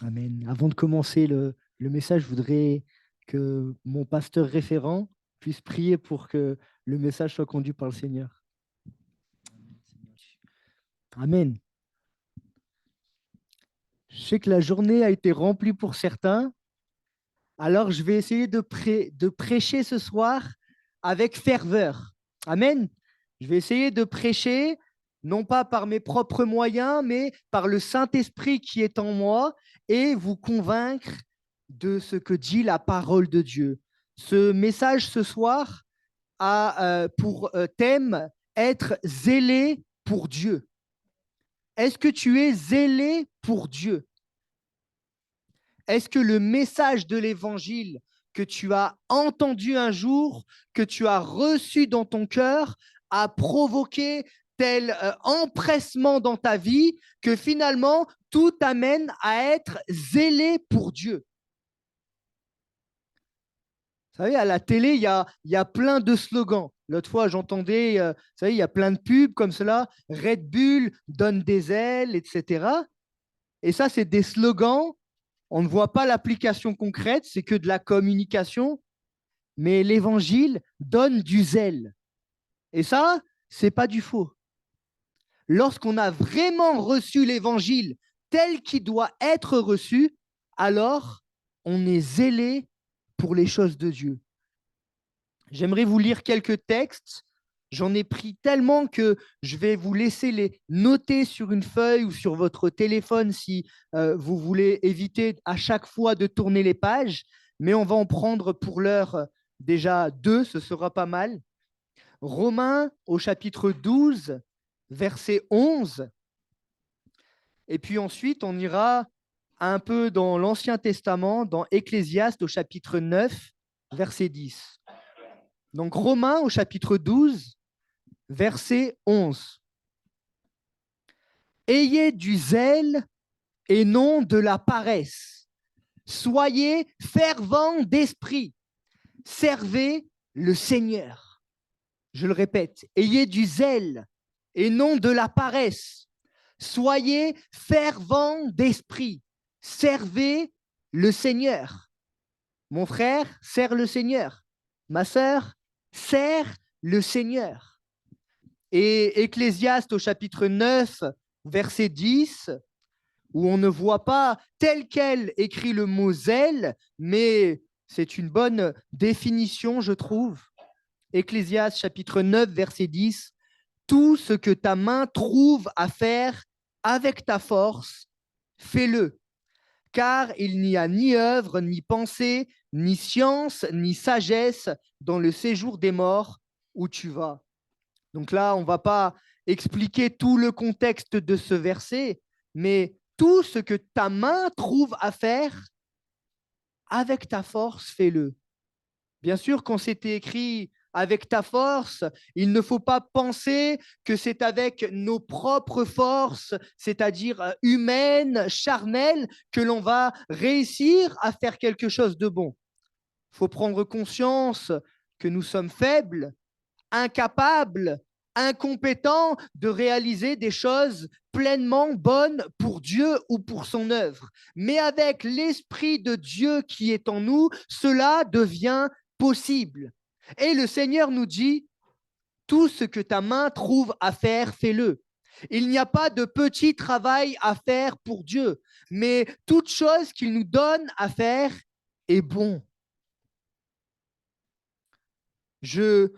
Amen. Avant de commencer le message, je voudrais que mon pasteur référent puisse prier pour que le message soit conduit par le Seigneur. Amen. Je sais que la journée a été remplie pour certains, alors je vais essayer de prêcher ce soir avec ferveur. Amen. Je vais essayer de prêcher, non pas par mes propres moyens, mais par le Saint-Esprit qui est en moi et vous convaincre de ce que dit la parole de Dieu. Ce message ce soir a pour thème être zélé pour Dieu. Est-ce que tu es zélé pour Dieu? Est-ce que le message de l'évangile que tu as entendu un jour, que tu as reçu dans ton cœur, a provoqué tel empressement dans ta vie que finalement tout t'amène à être zélé pour Dieu? Vous savez, à la télé, il y a plein de slogans. L'autre fois, j'entendais, vous savez, il y a plein de pubs comme cela. Red Bull donne des ailes, etc. Et ça, c'est des slogans. On ne voit pas l'application concrète, c'est que de la communication. Mais l'évangile donne du zèle. Et ça, c'est pas du faux. Lorsqu'on a vraiment reçu l'évangile tel qu'il doit être reçu, alors on est zélé pour les choses de Dieu. J'aimerais vous lire quelques textes. J'en ai pris tellement que je vais vous laisser les noter sur une feuille ou sur votre téléphone si vous voulez éviter à chaque fois de tourner les pages. Mais on va en prendre pour l'heure déjà deux, ce sera pas mal. Romains au chapitre 12, verset 11. Et puis ensuite, on ira un peu dans l'Ancien Testament, dans Ecclésiaste au chapitre 9, verset 10. Donc Romains au chapitre 12, verset 11. Ayez du zèle et non de la paresse. Soyez fervents d'esprit. Servez le Seigneur. Je le répète, ayez du zèle et non de la paresse. Soyez fervents d'esprit. Servez le Seigneur. Mon frère, sers le Seigneur. Ma sœur, sers le Seigneur. Et Ecclésiaste au chapitre 9, verset 10, où on ne voit pas tel quel écrit le mot zèle, mais c'est une bonne définition, je trouve. Ecclésiaste chapitre 9, verset 10, tout ce que ta main trouve à faire avec ta force, fais-le, car il n'y a ni œuvre, ni pensée, ni science, ni sagesse dans le séjour des morts où tu vas. Donc là, on ne va pas expliquer tout le contexte de ce verset, mais tout ce que ta main trouve à faire, avec ta force, fais-le. Bien sûr, quand c'était écrit avec ta force, il ne faut pas penser que c'est avec nos propres forces, c'est-à-dire humaines, charnelles, que l'on va réussir à faire quelque chose de bon. Il faut prendre conscience que nous sommes faibles, incapables, incompétents de réaliser des choses pleinement bonnes pour Dieu ou pour son œuvre. Mais avec l'Esprit de Dieu qui est en nous, cela devient possible. Et le Seigneur nous dit, tout ce que ta main trouve à faire, fais-le. Il n'y a pas de petit travail à faire pour Dieu, mais toute chose qu'il nous donne à faire est bon. Je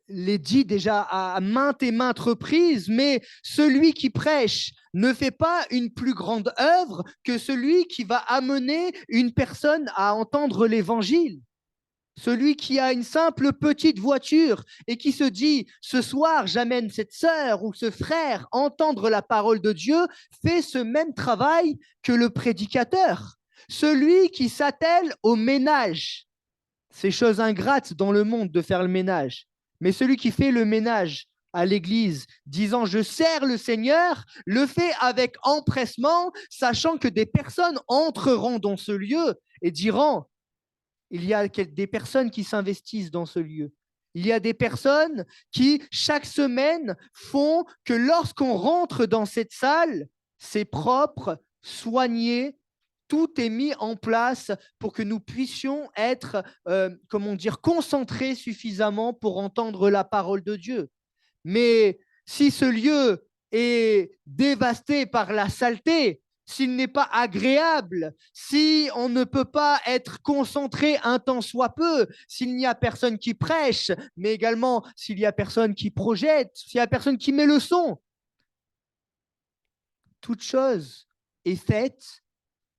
l'ai dit déjà à maintes et maintes reprises, mais celui qui prêche ne fait pas une plus grande œuvre que celui qui va amener une personne à entendre l'évangile. Celui qui a une simple petite voiture et qui se dit ce soir j'amène cette sœur ou ce frère entendre la parole de Dieu fait ce même travail que le prédicateur. Celui qui s'attelle au ménage, c'est chose ingrate dans le monde de faire le ménage. Mais celui qui fait le ménage à l'église, disant je sers le Seigneur, le fait avec empressement, sachant que des personnes entreront dans ce lieu et diront il y a des personnes qui s'investissent dans ce lieu. Il y a des personnes qui, chaque semaine, font que lorsqu'on rentre dans cette salle, c'est propre, soigné, tout est mis en place pour que nous puissions être, concentrés suffisamment pour entendre la parole de Dieu. Mais si ce lieu est dévasté par la saleté, s'il n'est pas agréable, si on ne peut pas être concentré un temps soit peu, s'il n'y a personne qui prêche, mais également s'il y a personne qui projette, s'il y a personne qui met le son, toute chose est faite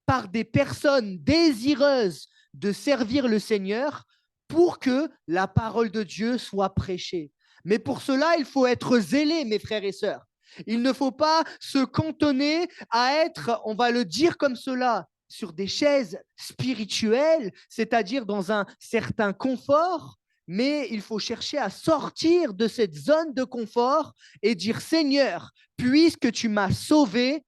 par des personnes désireuses de servir le Seigneur pour que la parole de Dieu soit prêchée. Mais pour cela, il faut être zélé, mes frères et sœurs. Il ne faut pas se cantonner à être, on va le dire comme cela, sur des chaises spirituelles, c'est-à-dire dans un certain confort, mais il faut chercher à sortir de cette zone de confort et dire, Seigneur, puisque tu m'as sauvé,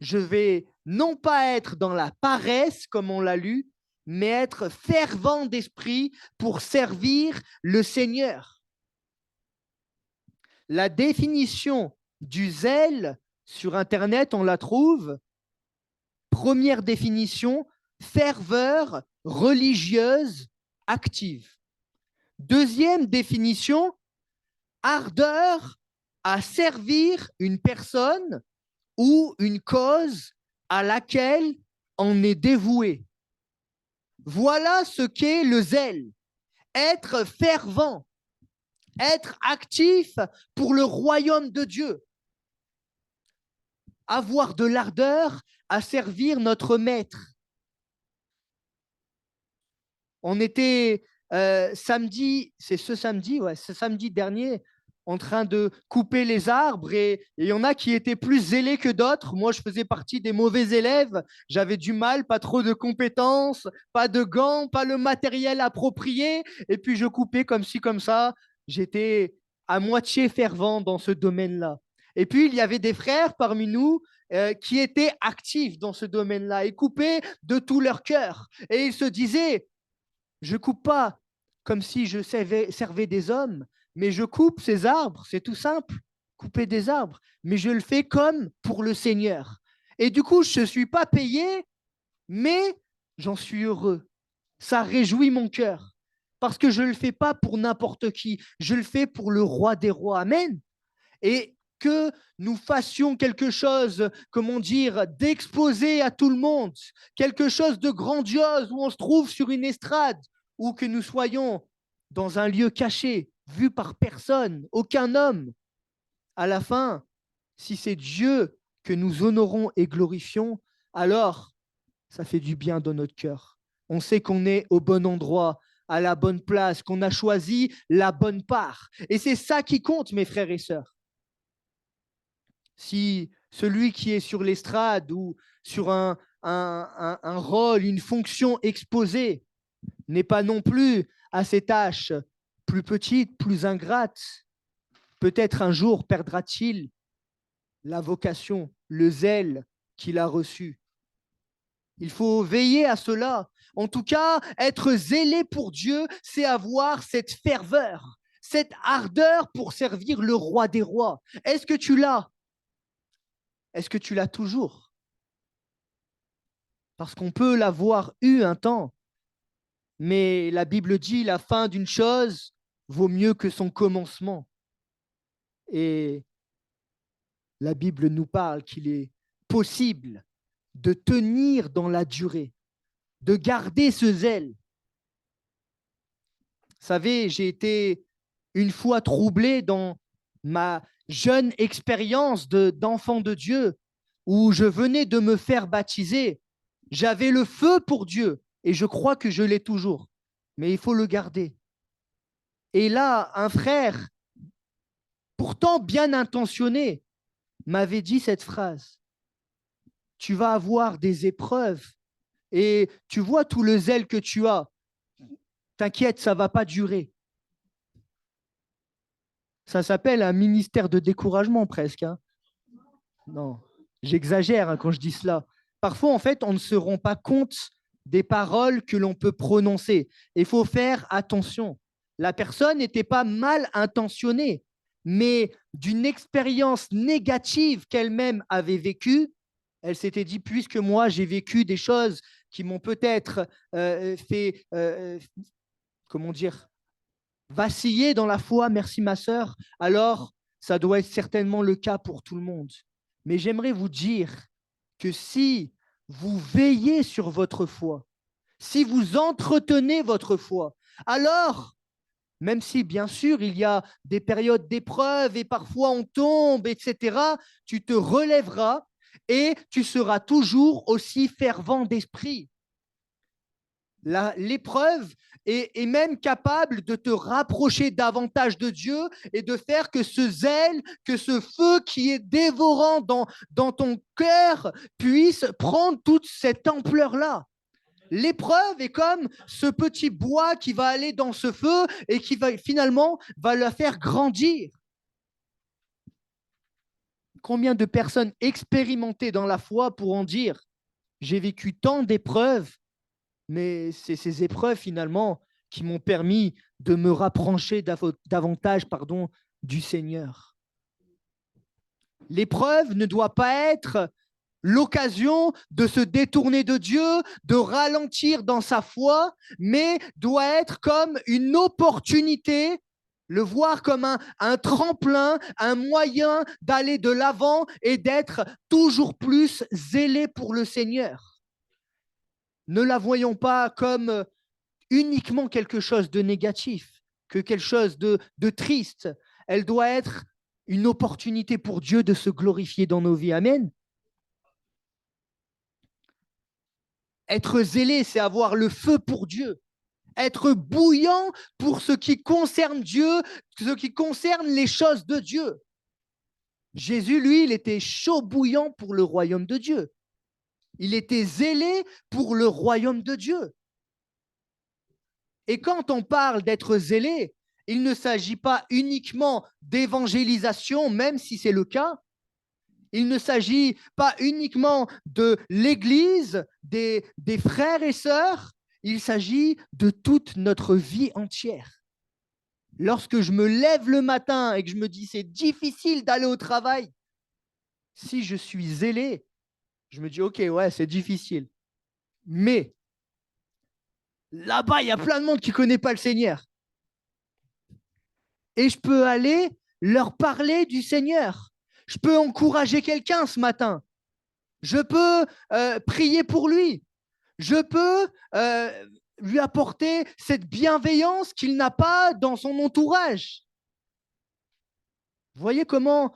je vais non pas être dans la paresse, comme on l'a lu, mais être fervent d'esprit pour servir le Seigneur. La définition du zèle sur Internet, on la trouve. Première définition, ferveur religieuse active. Deuxième définition, ardeur à servir une personne ou une cause à laquelle on est dévoué. Voilà ce qu'est le zèle. Être fervent, être actif pour le royaume de Dieu, avoir de l'ardeur à servir notre maître. On était samedi, c'est ce samedi dernier, en train de couper les arbres et il y en a qui étaient plus zélés que d'autres. Moi, je faisais partie des mauvais élèves. J'avais du mal, pas trop de compétences, pas de gants, pas le matériel approprié. Et puis, je coupais comme ci, comme ça. J'étais à moitié fervent dans ce domaine-là. Et puis, il y avait des frères parmi nous qui étaient actifs dans ce domaine-là et coupaient de tout leur cœur. Et ils se disaient, je coupe pas comme si je servais des hommes, mais je coupe ces arbres, c'est tout simple, couper des arbres, mais je le fais comme pour le Seigneur. Et du coup, je ne suis pas payé, mais j'en suis heureux. Ça réjouit mon cœur, parce que je ne le fais pas pour n'importe qui, je le fais pour le roi des rois. Amen. Et que nous fassions quelque chose, comment dire, d'exposé à tout le monde, quelque chose de grandiose où on se trouve sur une estrade, ou que nous soyons dans un lieu caché, vu par personne, aucun homme. À la fin, si c'est Dieu que nous honorons et glorifions, alors ça fait du bien dans notre cœur. On sait qu'on est au bon endroit, à la bonne place, qu'on a choisi la bonne part. Et c'est ça qui compte, mes frères et sœurs. Si celui qui est sur l'estrade ou sur un rôle, une fonction exposée, n'est pas non plus à ses tâches plus petites, plus ingrates, peut-être un jour perdra-t-il la vocation, le zèle qu'il a reçu. Il faut veiller à cela. En tout cas, être zélé pour Dieu, c'est avoir cette ferveur, cette ardeur pour servir le roi des rois. Est-ce que tu l'as? Est-ce que tu l'as toujours? Parce qu'on peut l'avoir eu un temps, mais la Bible dit la fin d'une chose vaut mieux que son commencement. Et la Bible nous parle qu'il est possible de tenir dans la durée, de garder ce zèle. Vous savez, j'ai été une fois troublé dans ma jeune expérience d'enfant de Dieu, où je venais de me faire baptiser. J'avais le feu pour Dieu, et je crois que je l'ai toujours, mais il faut le garder. Et là, un frère, pourtant bien intentionné, m'avait dit cette phrase. Tu vas avoir des épreuves et tu vois tout le zèle que tu as. T'inquiète, ça ne va pas durer. Ça s'appelle un ministère de découragement presque. Hein. Non, j'exagère quand je dis cela. Parfois, en fait, on ne se rend pas compte des paroles que l'on peut prononcer. Il faut faire attention. La personne n'était pas mal intentionnée, mais d'une expérience négative qu'elle-même avait vécue, Elle s'était dit, puisque moi, j'ai vécu des choses qui m'ont peut-être fait, comment dire, vaciller dans la foi, merci ma sœur, alors ça doit être certainement le cas pour tout le monde. Mais j'aimerais vous dire que si vous veillez sur votre foi, si vous entretenez votre foi, alors, même si bien sûr il y a des périodes d'épreuve et parfois on tombe, etc., tu te relèveras et tu seras toujours aussi fervent d'esprit. L'épreuve est même capable de te rapprocher davantage de Dieu et de faire que ce zèle, que ce feu qui est dévorant dans ton cœur puisse prendre toute cette ampleur-là. L'épreuve est comme ce petit bois qui va aller dans ce feu et qui va finalement va le faire grandir. Combien de personnes expérimentées dans la foi pourront dire « J'ai vécu tant d'épreuves, mais c'est ces épreuves finalement qui m'ont permis de me rapprocher davantage du Seigneur. » L'épreuve ne doit pas être l'occasion de se détourner de Dieu, de ralentir dans sa foi, mais doit être comme une opportunité, le voir comme un tremplin, un moyen d'aller de l'avant et d'être toujours plus zélé pour le Seigneur. Ne la voyons pas comme uniquement quelque chose de négatif, que quelque chose de triste. Elle doit être une opportunité pour Dieu de se glorifier dans nos vies. Amen. Être zélé, c'est avoir le feu pour Dieu. Être bouillant pour ce qui concerne Dieu, ce qui concerne les choses de Dieu. Jésus, lui, il était chaud bouillant pour le royaume de Dieu. Il était zélé pour le royaume de Dieu. Et quand on parle d'être zélé, il ne s'agit pas uniquement d'évangélisation, même si c'est le cas. Il ne s'agit pas uniquement de l'Église, des frères et sœurs, il s'agit de toute notre vie entière. Lorsque je me lève le matin et que je me dis c'est difficile d'aller au travail, si je suis zélé, je me dis ok, ouais, c'est difficile. Mais là-bas, il y a plein de monde qui ne connaît pas le Seigneur. Et je peux aller leur parler du Seigneur. Je peux encourager quelqu'un ce matin. Je peux prier pour lui. Je peux lui apporter cette bienveillance qu'il n'a pas dans son entourage. Vous voyez comment,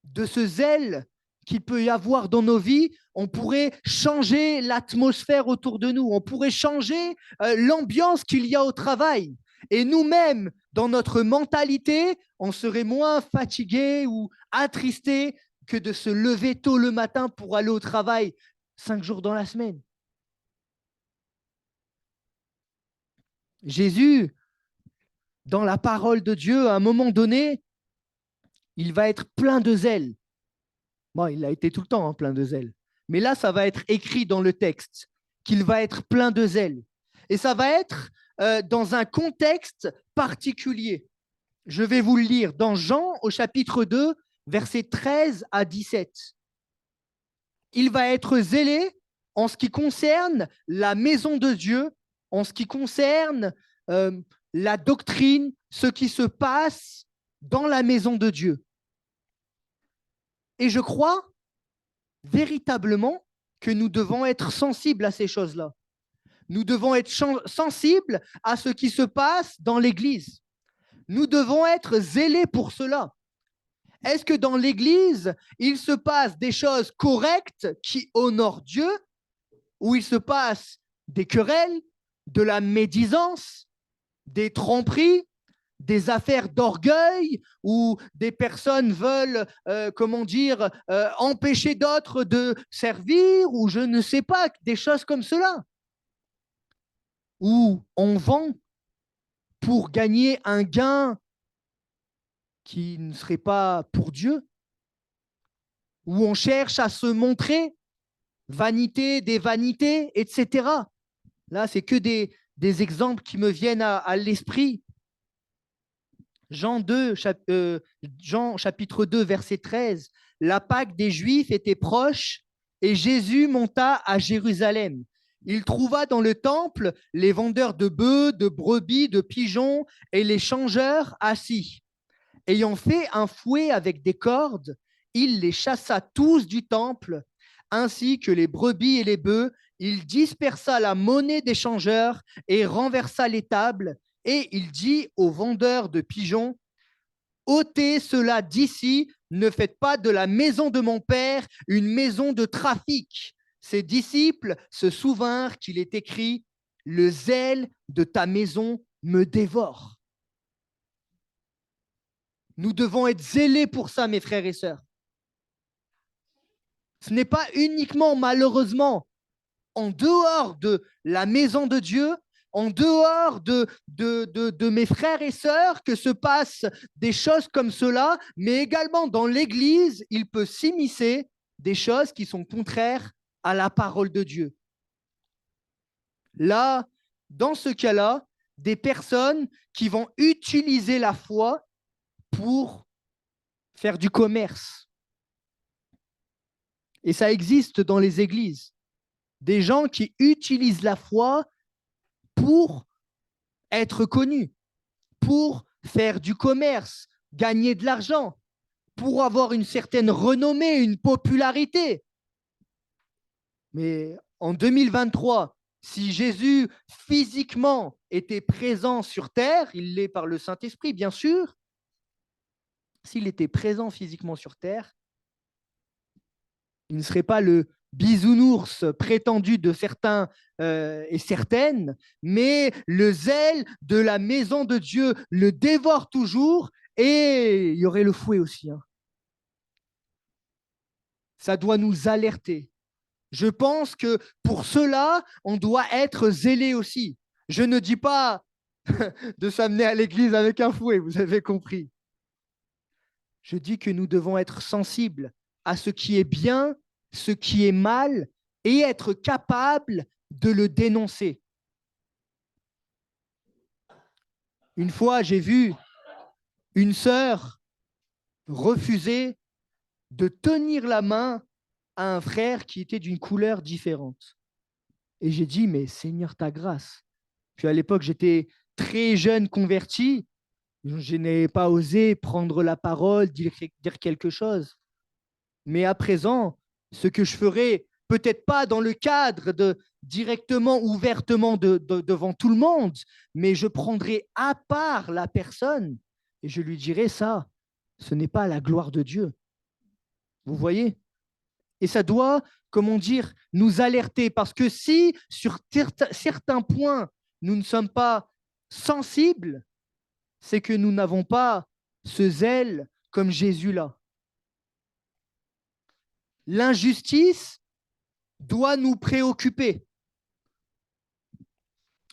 de ce zèle qu'il peut y avoir dans nos vies, on pourrait changer l'atmosphère autour de nous, on pourrait changer l'ambiance qu'il y a au travail. Et nous-mêmes, dans notre mentalité, on serait moins fatigués ou attristés que de se lever tôt le matin pour aller au travail 5 jours dans la semaine. Jésus, dans la parole de Dieu, à un moment donné, il va être plein de zèle. Bon, il a été tout le temps plein de zèle. Mais là, ça va être écrit dans le texte qu'il va être plein de zèle. Et ça va être dans un contexte particulier. Je vais vous le lire dans Jean au chapitre 2, versets 13 à 17. Il va être zélé en ce qui concerne la maison de Dieu, en ce qui concerne la doctrine, ce qui se passe dans la maison de Dieu. Et je crois véritablement que nous devons être sensibles à ces choses-là. Nous devons être sensibles à ce qui se passe dans l'Église. Nous devons être zélés pour cela. Est-ce que dans l'Église, il se passe des choses correctes qui honorent Dieu, ou il se passe des querelles, de la médisance, des tromperies, des affaires d'orgueil, où des personnes veulent, empêcher d'autres de servir, ou je ne sais pas, des choses comme cela, où on vend pour gagner un gain qui ne serait pas pour Dieu, où on cherche à se montrer, vanité des vanités, etc. Là, c'est que des exemples qui me viennent à l'esprit. Jean chapitre 2, verset 13, la Pâque des Juifs était proche et Jésus monta à Jérusalem. Il trouva dans le temple les vendeurs de bœufs, de brebis, de pigeons et les changeurs assis. Ayant fait un fouet avec des cordes, il les chassa tous du temple, ainsi que les brebis et les bœufs. Il dispersa la monnaie des changeurs et renversa les tables. Et il dit aux vendeurs de pigeons, ôtez cela d'ici, ne faites pas de la maison de mon père une maison de trafic. Ses disciples se souvinrent qu'il est écrit, le zèle de ta maison me dévore. Nous devons être zélés pour ça, mes frères et sœurs. Ce n'est pas uniquement, malheureusement, en dehors de la maison de Dieu, en dehors de mes frères et sœurs que se passent des choses comme cela, mais également dans l'Église, il peut s'immiscer des choses qui sont contraires à la parole de Dieu. Là, dans ce cas-là, des personnes qui vont utiliser la foi pour faire du commerce. Et ça existe dans les églises. Des gens qui utilisent la foi pour être connus, pour faire du commerce, gagner de l'argent, pour avoir une certaine renommée, une popularité. Mais en 2023, si Jésus physiquement était présent sur terre, il l'est par le Saint-Esprit, bien sûr, s'il était présent physiquement sur terre, il ne serait pas le bisounours prétendu de certains et certaines, mais le zèle de la maison de Dieu le dévore toujours et il y aurait le fouet aussi. Ça doit nous alerter. Je pense que pour cela, on doit être zélé aussi. Je ne dis pas de s'amener à l'église avec un fouet, vous avez compris. Je dis que nous devons être sensibles à ce qui est bien, ce qui est mal, et être capables de le dénoncer. Une fois, j'ai vu une sœur refuser de tenir la main à un frère qui était d'une couleur différente. Et j'ai dit, mais Seigneur, ta grâce. Puis à l'époque, j'étais très jeune converti. Je n'ai pas osé prendre la parole, dire quelque chose. Mais à présent, ce que je ferai, peut-être pas dans le cadre de directement, ouvertement devant tout le monde, mais je prendrai à part la personne et je lui dirai ça, ce n'est pas la gloire de Dieu. Vous voyez? Et ça doit, comment dire, nous alerter parce que si sur certains points, nous ne sommes pas sensibles, c'est que nous n'avons pas ce zèle comme Jésus l'a. L'injustice doit nous préoccuper.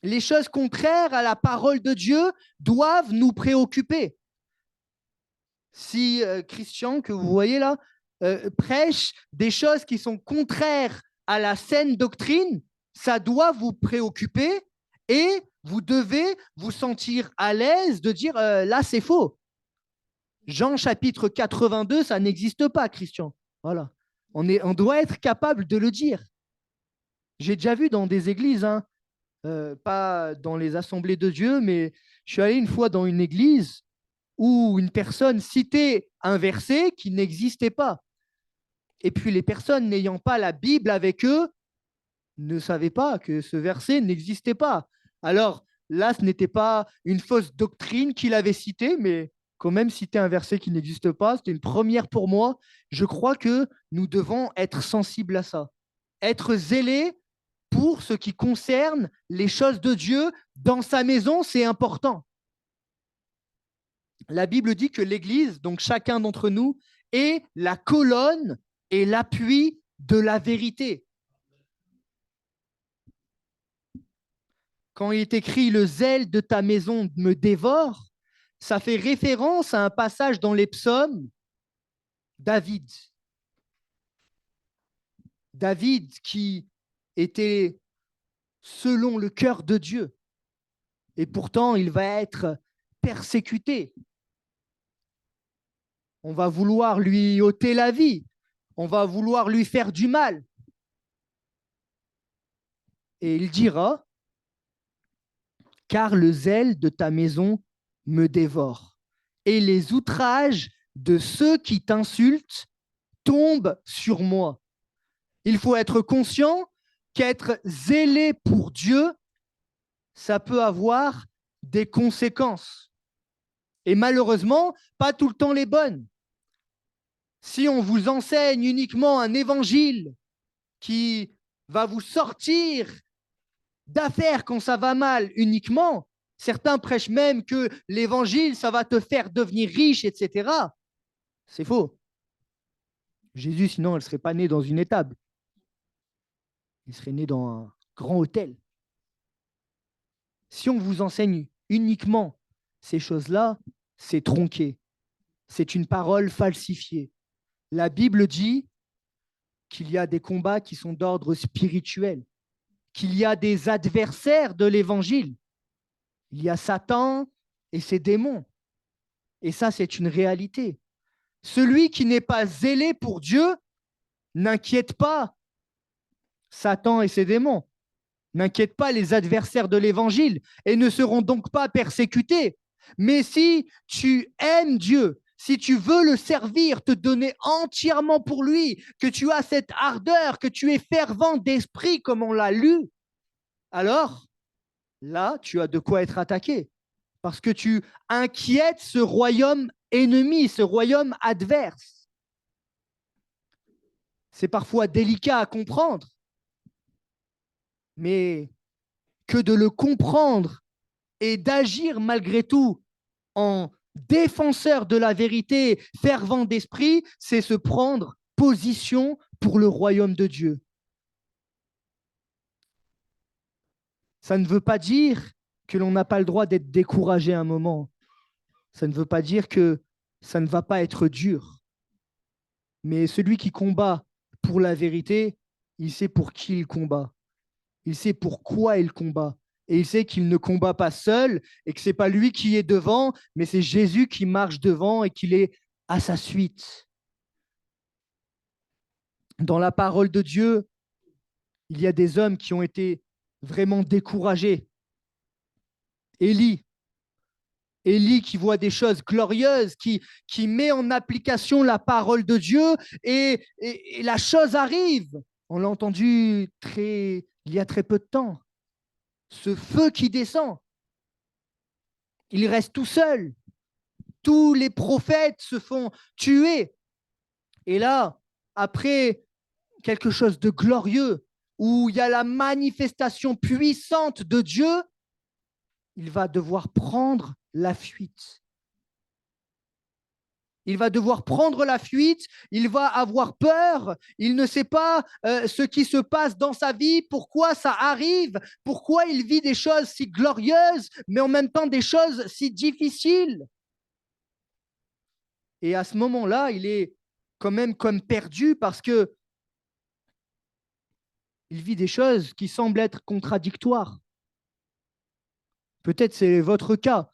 Les choses contraires à la parole de Dieu doivent nous préoccuper. Si Christian, que vous voyez là, prêche des choses qui sont contraires à la saine doctrine, ça doit vous préoccuper et vous devez vous sentir à l'aise de dire là, c'est faux. Jean chapitre 82, ça n'existe pas, Christian. Voilà. On doit être capable de le dire. J'ai déjà vu dans des églises, pas dans les assemblées de Dieu, mais je suis allé une fois dans une église où une personne citait un verset qui n'existait pas. Et puis les personnes n'ayant pas la Bible avec eux ne savaient pas que ce verset n'existait pas. Alors là, ce n'était pas une fausse doctrine qu'il avait citée, mais quand même citer un verset qui n'existe pas, c'était une première pour moi. Je crois que nous devons être sensibles à ça, être zélés pour ce qui concerne les choses de Dieu dans sa maison, c'est important. La Bible dit que l'Église, donc chacun d'entre nous, est la colonne et l'appui de la vérité. Quand il est écrit « le zèle de ta maison me dévore », ça fait référence à un passage dans les psaumes, David. David qui était selon le cœur de Dieu. Et pourtant, il va être persécuté. On va vouloir lui ôter la vie. On va vouloir lui faire du mal. Et il dira, car le zèle de ta maison me dévore, et les outrages de ceux qui t'insultent tombent sur moi. Il faut être conscient qu'être zélé pour Dieu, ça peut avoir des conséquences. Et malheureusement, pas tout le temps les bonnes. Si on vous enseigne uniquement un évangile qui va vous sortir d'affaires quand ça va mal uniquement, certains prêchent même que l'évangile, ça va te faire devenir riche, etc. C'est faux. Jésus, sinon, elle ne serait pas née dans une étable. Il serait né dans un grand hôtel. Si on vous enseigne uniquement ces choses-là, c'est tronqué. C'est une parole falsifiée. La Bible dit qu'il y a des combats qui sont d'ordre spirituel, qu'il y a des adversaires de l'évangile. Il y a Satan et ses démons. Et ça, c'est une réalité. Celui qui n'est pas zélé pour Dieu n'inquiète pas Satan et ses démons, n'inquiète pas les adversaires de l'évangile et ne seront donc pas persécutés. Mais si tu aimes Dieu, si tu veux le servir, te donner entièrement pour lui, que tu as cette ardeur, que tu es fervent d'esprit comme on l'a lu, alors là, tu as de quoi être attaqué. Parce que tu inquiètes ce royaume ennemi, ce royaume adverse. C'est parfois délicat à comprendre, mais que de le comprendre et d'agir malgré tout en défenseur de la vérité, fervent d'esprit, c'est se prendre position pour le royaume de Dieu. Ça ne veut pas dire que l'on n'a pas le droit d'être découragé un moment. Ça ne veut pas dire que ça ne va pas être dur. Mais celui qui combat pour la vérité, il sait pour qui il combat. Il sait pourquoi il combat. Et il sait qu'il ne combat pas seul et que ce n'est pas lui qui est devant, mais c'est Jésus qui marche devant et qu'il est à sa suite. Dans la parole de Dieu, il y a des hommes qui ont été vraiment découragés. Élie qui voit des choses glorieuses, qui met en application la parole de Dieu et la chose arrive. On l'a entendu il y a très peu de temps. Ce feu qui descend. Il reste tout seul. Tous les prophètes se font tuer. Et là, après quelque chose de glorieux, où il y a la manifestation puissante de Dieu, il va devoir prendre la fuite. Il va devoir prendre la fuite, il va avoir peur, il ne sait pas ce qui se passe dans sa vie, pourquoi ça arrive, pourquoi il vit des choses si glorieuses, mais en même temps des choses si difficiles. Et à ce moment-là, il est quand même comme perdu parce que il vit des choses qui semblent être contradictoires. Peut-être c'est votre cas.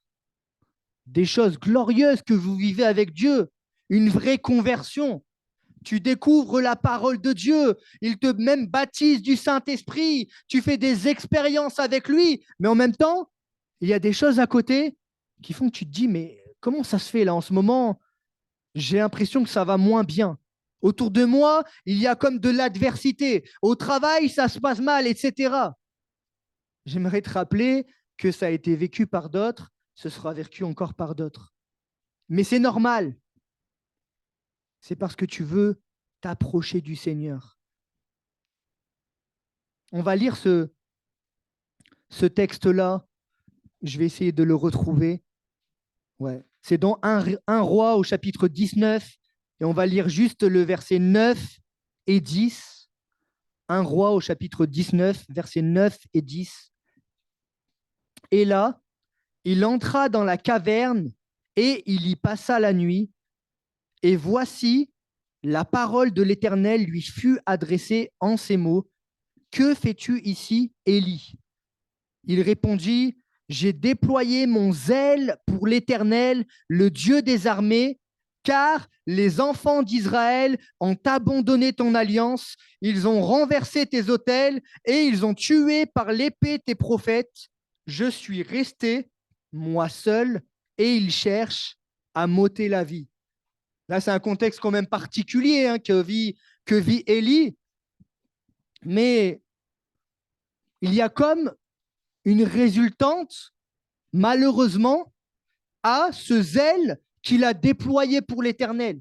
Des choses glorieuses que vous vivez avec Dieu, une vraie conversion. Tu découvres la parole de Dieu, il te même baptise du Saint-Esprit, tu fais des expériences avec lui, mais en même temps, il y a des choses à côté qui font que tu te dis, mais comment ça se fait là en ce moment? J'ai l'impression que ça va moins bien. Autour de moi, il y a comme de l'adversité. Au travail, ça se passe mal, etc. J'aimerais te rappeler que ça a été vécu par d'autres, ce sera vécu encore par d'autres. Mais c'est normal. C'est parce que tu veux t'approcher du Seigneur. On va lire ce texte-là. Je vais essayer de le retrouver. Ouais. C'est dans 1 Roi au chapitre 19. Et on va lire juste le verset 9 et 10. 1 Roi au chapitre 19, versets 9 et 10. Et là, il entra dans la caverne et il y passa la nuit. Et voici, la parole de l'Éternel lui fut adressée en ces mots. Que fais-tu ici, Élie? Il répondit, j'ai déployé mon zèle pour l'Éternel, le Dieu des armées, car les enfants d'Israël ont abandonné ton alliance, ils ont renversé tes autels et ils ont tué par l'épée tes prophètes. Je suis resté, moi seul, et ils cherchent à m'ôter la vie. Là, c'est un contexte quand même particulier que vit Élie, mais il y a comme une résultante, malheureusement, à ce zèle qu'il a déployé pour l'Éternel.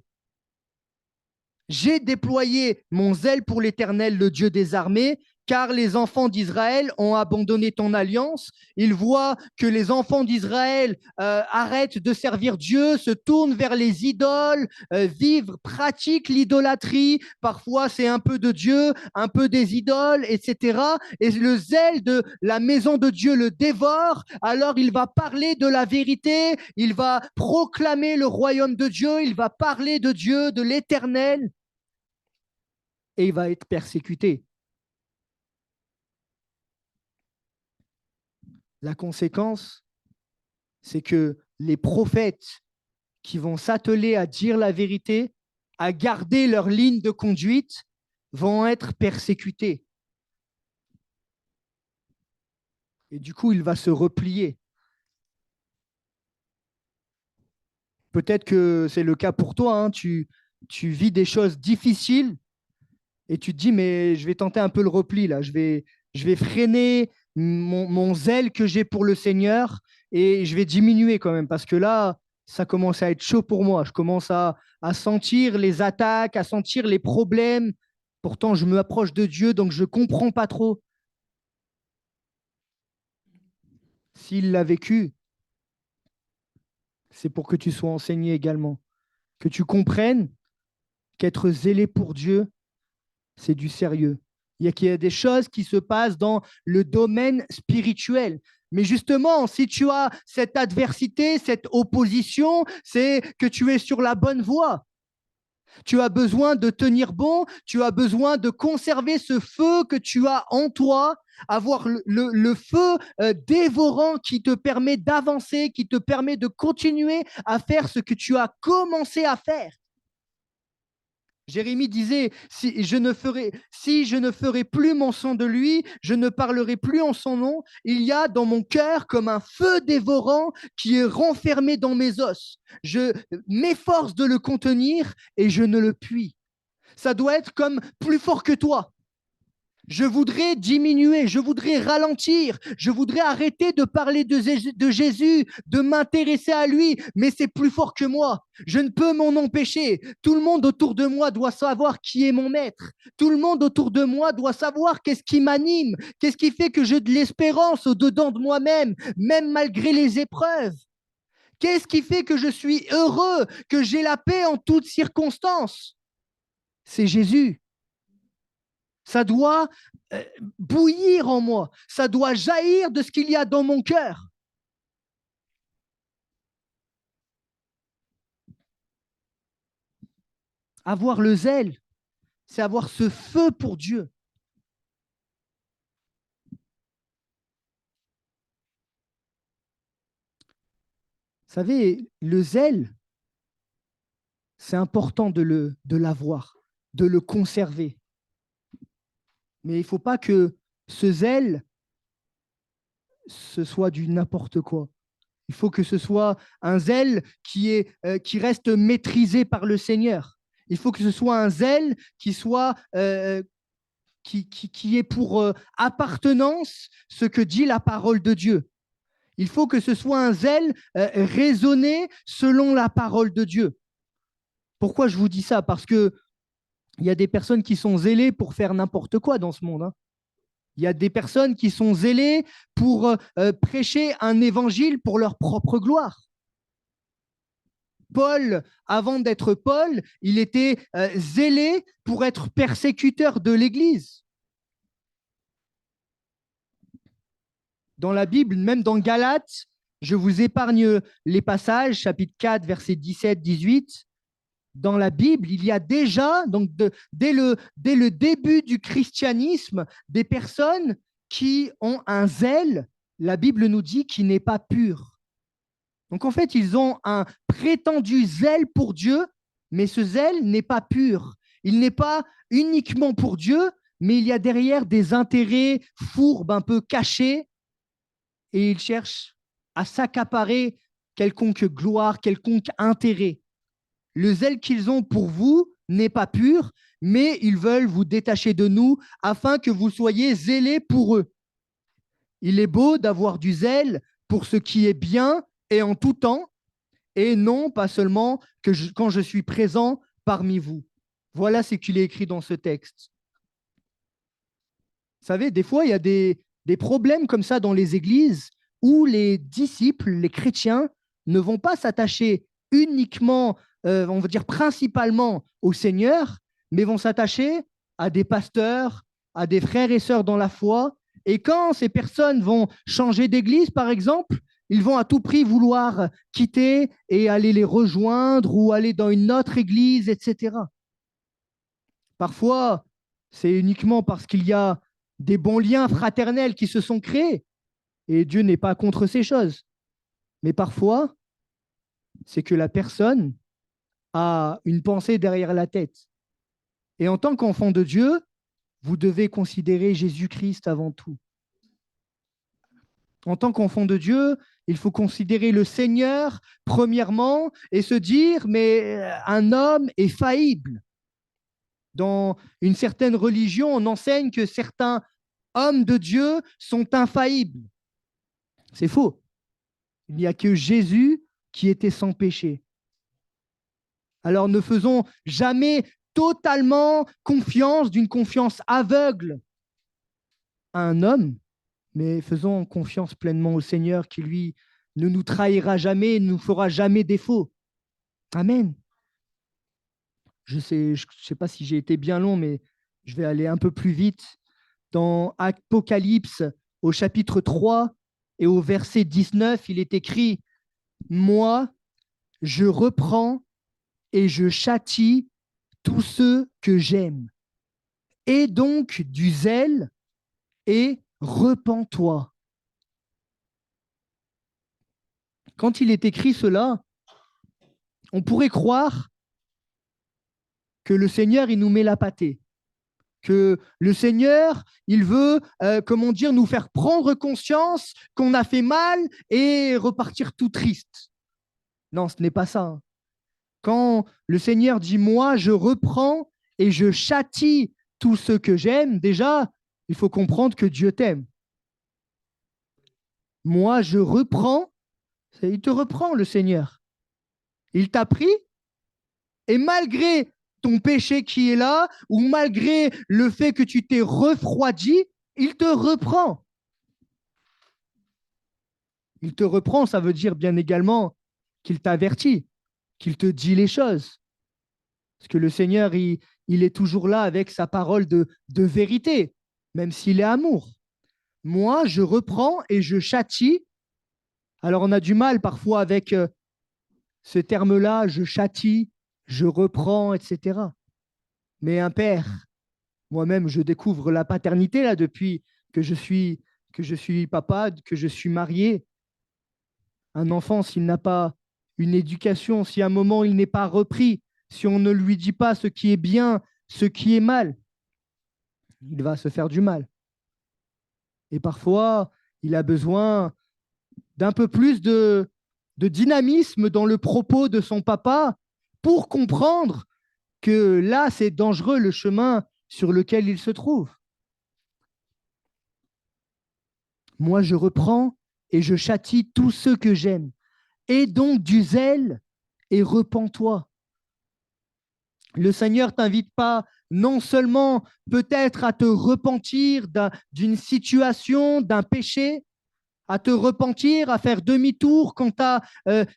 J'ai déployé mon zèle pour l'Éternel, le Dieu des armées, car les enfants d'Israël ont abandonné ton alliance. Ils voient que les enfants d'Israël arrêtent de servir Dieu, se tournent vers les idoles, vivent, pratiquent l'idolâtrie. Parfois, c'est un peu de Dieu, un peu des idoles, etc. Et le zèle de la maison de Dieu le dévore. Alors, il va parler de la vérité, il va proclamer le royaume de Dieu, il va parler de Dieu, de l'Éternel, et il va être persécuté. La conséquence, c'est que les prophètes qui vont s'atteler à dire la vérité, à garder leur ligne de conduite, vont être persécutés. Et du coup, il va se replier. Peut-être que c'est le cas pour toi, hein. Tu vis des choses difficiles et tu te dis, mais je vais tenter un peu le repli, là. Je vais freiner mon zèle que j'ai pour le Seigneur et je vais diminuer quand même parce que là, ça commence à être chaud pour moi. Je commence à sentir les attaques, à sentir les problèmes. Pourtant, je me approche de Dieu, donc je ne comprends pas trop. S'il l'a vécu, c'est pour que tu sois enseigné également. Que tu comprennes qu'être zélé pour Dieu, c'est du sérieux. Qu'il y a des choses qui se passent dans le domaine spirituel. Mais justement, si tu as cette adversité, cette opposition, c'est que tu es sur la bonne voie. Tu as besoin de tenir bon, tu as besoin de conserver ce feu que tu as en toi, avoir le feu dévorant qui te permet d'avancer, qui te permet de continuer à faire ce que tu as commencé à faire. Jérémie disait, si je ne ferai plus mention de lui, je ne parlerai plus en son nom. Il y a dans mon cœur comme un feu dévorant qui est renfermé dans mes os. Je m'efforce de le contenir et je ne le puis. Ça doit être comme plus fort que toi. Je voudrais diminuer, je voudrais ralentir, je voudrais arrêter de parler de Jésus, de m'intéresser à lui, mais c'est plus fort que moi. Je ne peux m'en empêcher. Tout le monde autour de moi doit savoir qui est mon maître. Tout le monde autour de moi doit savoir qu'est-ce qui m'anime, qu'est-ce qui fait que j'ai de l'espérance au-dedans de moi-même, même malgré les épreuves. Qu'est-ce qui fait que je suis heureux, que j'ai la paix en toutes circonstances? C'est Jésus. Ça doit bouillir en moi. Ça doit jaillir de ce qu'il y a dans mon cœur. Avoir le zèle, c'est avoir ce feu pour Dieu. Vous savez, le zèle, c'est important de l'avoir, de le conserver. Mais il ne faut pas que ce zèle, ce soit du n'importe quoi. Il faut que ce soit un zèle qui reste maîtrisé par le Seigneur. Il faut que ce soit un zèle qui soit qui est pour appartenance ce que dit la parole de Dieu. Il faut que ce soit un zèle raisonné selon la parole de Dieu. Pourquoi je vous dis ça? Parce qu'il y a des personnes qui sont zélées pour faire n'importe quoi dans ce monde. Hein. Il y a des personnes qui sont zélées pour prêcher un évangile pour leur propre gloire. Paul, avant d'être Paul, il était zélé pour être persécuteur de l'Église. Dans la Bible, même dans Galates, je vous épargne les passages, chapitre 4, versets 17-18. Dans la Bible, il y a déjà, donc dès le début du christianisme, des personnes qui ont un zèle, la Bible nous dit, qui n'est pas pur. Donc en fait, ils ont un prétendu zèle pour Dieu, Mais ce zèle n'est pas pur. Il n'est pas uniquement pour Dieu, mais il y a derrière des intérêts fourbes, un peu cachés, et ils cherchent à s'accaparer quelconque gloire, quelconque intérêt. Le zèle qu'ils ont pour vous n'est pas pur, mais ils veulent vous détacher de nous afin que vous soyez zélés pour eux. Il est beau d'avoir du zèle pour ce qui est bien et en tout temps, et non pas seulement quand je suis présent parmi vous. Voilà ce qu'il est écrit dans ce texte. Vous savez, des fois, il y a des problèmes comme ça dans les églises où les disciples, les chrétiens, ne vont pas s'attacher uniquement, on va dire principalement au Seigneur, mais vont s'attacher à des pasteurs, à des frères et sœurs dans la foi. Et quand ces personnes vont changer d'église, par exemple, ils vont à tout prix vouloir quitter et aller les rejoindre ou aller dans une autre église, etc. Parfois, c'est uniquement parce qu'il y a des bons liens fraternels qui se sont créés. Et Dieu n'est pas contre ces choses. Mais parfois, c'est que la personne a une pensée derrière la tête. Et en tant qu'enfant de Dieu, vous devez considérer Jésus-Christ avant tout. En tant qu'enfant de Dieu, il faut considérer le Seigneur premièrement et se dire, mais un homme est faillible. Dans une certaine religion, on enseigne que certains hommes de Dieu sont infaillibles. C'est faux. Il n'y a que Jésus qui était sans péché. Alors ne faisons jamais totalement confiance, d'une confiance aveugle à un homme, mais faisons confiance pleinement au Seigneur qui, lui, ne nous trahira jamais, ne nous fera jamais défaut. Amen. Je sais pas si j'ai été bien long, mais je vais aller un peu plus vite. Dans Apocalypse, au chapitre 3 et au verset 19, il est écrit « Moi, je reprends et je châtie tous ceux que j'aime. Aie donc du zèle et repens-toi. » Quand il est écrit cela, on pourrait croire que le Seigneur, il nous met la pâtée, que le Seigneur, il veut, comment dire, nous faire prendre conscience qu'on a fait mal et repartir tout triste. Non, ce n'est pas ça. Quand le Seigneur dit « moi, je reprends et je châtie tous ceux que j'aime », déjà, il faut comprendre que Dieu t'aime. Moi, je reprends, il te reprend, le Seigneur. Il t'a pris et malgré ton péché qui est là, ou malgré le fait que tu t'es refroidi, il te reprend. Il te reprend, ça veut dire bien également qu'il t'avertit, qu'il te dit les choses. Parce que le Seigneur, il est toujours là avec sa parole de vérité, même s'il est amour. Moi, je reprends et je châtie. Alors, on a du mal parfois avec ce terme-là, je châtie, je reprends, etc. Mais un père, moi-même, je découvre la paternité là depuis que je suis papa, que je suis marié. Un enfant, s'il n'a pas une éducation, si à un moment il n'est pas repris, si on ne lui dit pas ce qui est bien, ce qui est mal, il va se faire du mal. Et parfois, il a besoin d'un peu plus de dynamisme dans le propos de son papa pour comprendre que là, c'est dangereux le chemin sur lequel il se trouve. Moi, je reprends et je châtie tous ceux que j'aime. Aie donc du zèle et repens-toi. Le Seigneur ne t'invite pas non seulement peut-être à te repentir d'une situation, d'un péché, à te repentir, à faire demi-tour quant à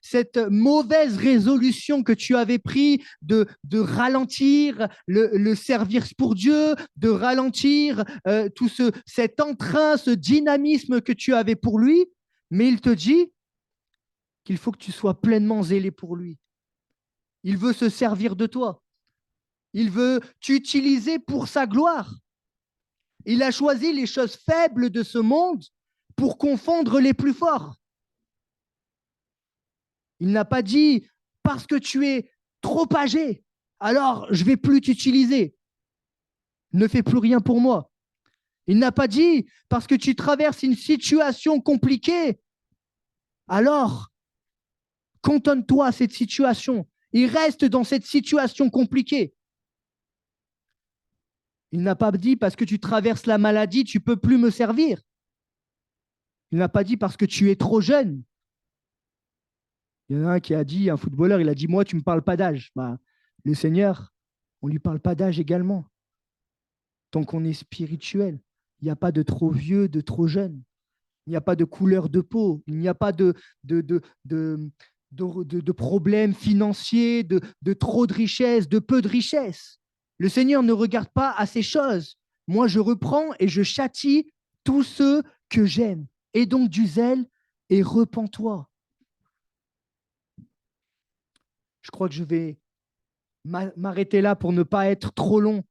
cette mauvaise résolution que tu avais prise de ralentir le service pour Dieu, de ralentir tout cet entrain, ce dynamisme que tu avais pour lui, mais il te dit qu'il faut que tu sois pleinement zélé pour lui. Il veut se servir de toi. Il veut t'utiliser pour sa gloire. Il a choisi les choses faibles de ce monde pour confondre les plus forts. Il n'a pas dit parce que tu es trop âgé, alors je ne vais plus t'utiliser. Ne fais plus rien pour moi. Il n'a pas dit parce que tu traverses une situation compliquée, alors cantonne-toi à cette situation. Il reste dans cette situation compliquée. Il n'a pas dit parce que tu traverses la maladie, tu ne peux plus me servir. Il n'a pas dit parce que tu es trop jeune. Il y en a un qui a dit, un footballeur, il a dit, moi, tu ne me parles pas d'âge. Bah, le Seigneur, on ne lui parle pas d'âge également. Tant qu'on est spirituel, il n'y a pas de trop vieux, de trop jeune. Il n'y a pas de couleur de peau. Il n'y a pas de problèmes financiers, de trop de richesse, de peu de richesse. Le Seigneur ne regarde pas à ces choses. Moi, je reprends et je châtie tous ceux que j'aime. Et donc du zèle et repens-toi. Je crois que je vais m'arrêter là pour ne pas être trop long.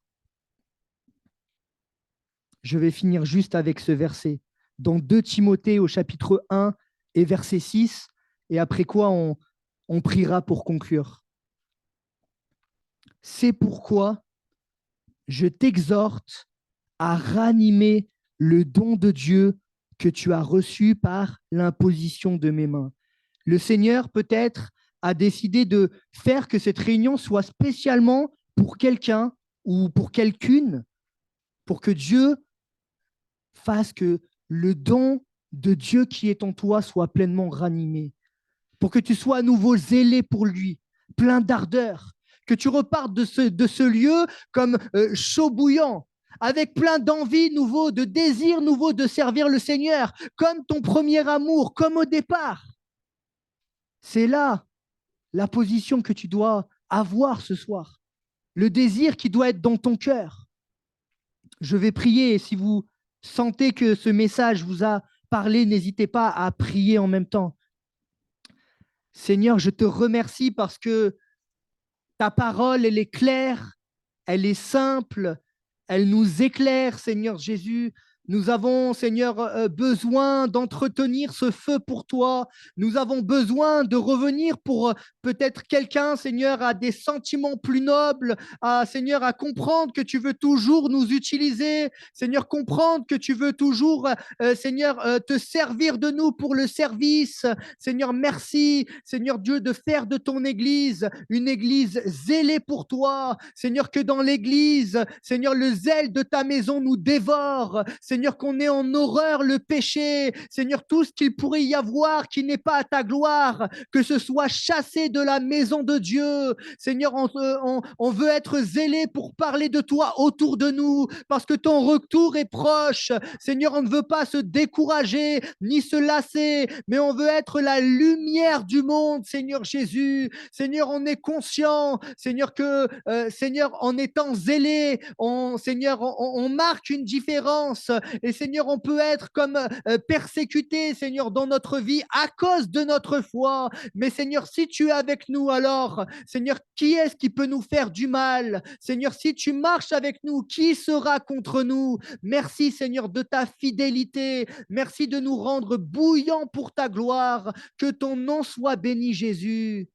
Je vais finir juste avec ce verset. Dans 2 Timothée au chapitre 1 et verset 6, et après quoi on priera pour conclure. C'est pourquoi je t'exhorte à ranimer le don de Dieu que tu as reçu par l'imposition de mes mains. Le Seigneur peut-être a décidé de faire que cette réunion soit spécialement pour quelqu'un ou pour quelqu'une, pour que Dieu fasse que le don de Dieu qui est en toi soit pleinement ranimé, pour que tu sois à nouveau zélé pour lui, plein d'ardeur, que tu repartes de ce lieu comme chaud bouillant, avec plein d'envie nouveau, de désir nouveau de servir le Seigneur, comme ton premier amour, comme au départ. C'est là la position que tu dois avoir ce soir, le désir qui doit être dans ton cœur. Je vais prier et si vous sentez que ce message vous a parlé, n'hésitez pas à prier en même temps. Seigneur, je te remercie parce que ta parole, elle est claire, elle est simple, elle nous éclaire, Seigneur Jésus. Nous avons, Seigneur, besoin d'entretenir ce feu pour toi. Nous avons besoin de revenir pour peut-être quelqu'un, Seigneur, a des sentiments plus nobles, Seigneur, à comprendre que tu veux toujours nous utiliser. Seigneur, comprendre que tu veux toujours, Seigneur, te servir de nous pour le service. Seigneur, merci, Seigneur Dieu, de faire de ton Église une Église zélée pour toi. Seigneur, que dans l'Église, Seigneur, le zèle de ta maison nous dévore. Seigneur, qu'on ait en horreur le péché. Seigneur, tout ce qu'il pourrait y avoir qui n'est pas à ta gloire, que ce soit chassé de la maison de Dieu. Seigneur, on veut être zélé pour parler de toi autour de nous, parce que ton retour est proche. Seigneur, on ne veut pas se décourager ni se lasser, mais on veut être la lumière du monde, Seigneur Jésus. Seigneur, on est conscient, Seigneur, que, Seigneur, en étant zélé, Seigneur, on marque une différence. Et Seigneur, on peut être comme persécuté, Seigneur, dans notre vie à cause de notre foi. Mais Seigneur, si tu es avec nous, alors, Seigneur, qui est-ce qui peut nous faire du mal? Seigneur, si tu marches avec nous, qui sera contre nous? Merci, Seigneur, de ta fidélité. Merci de nous rendre bouillants pour ta gloire. Que ton nom soit béni, Jésus.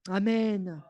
Amen.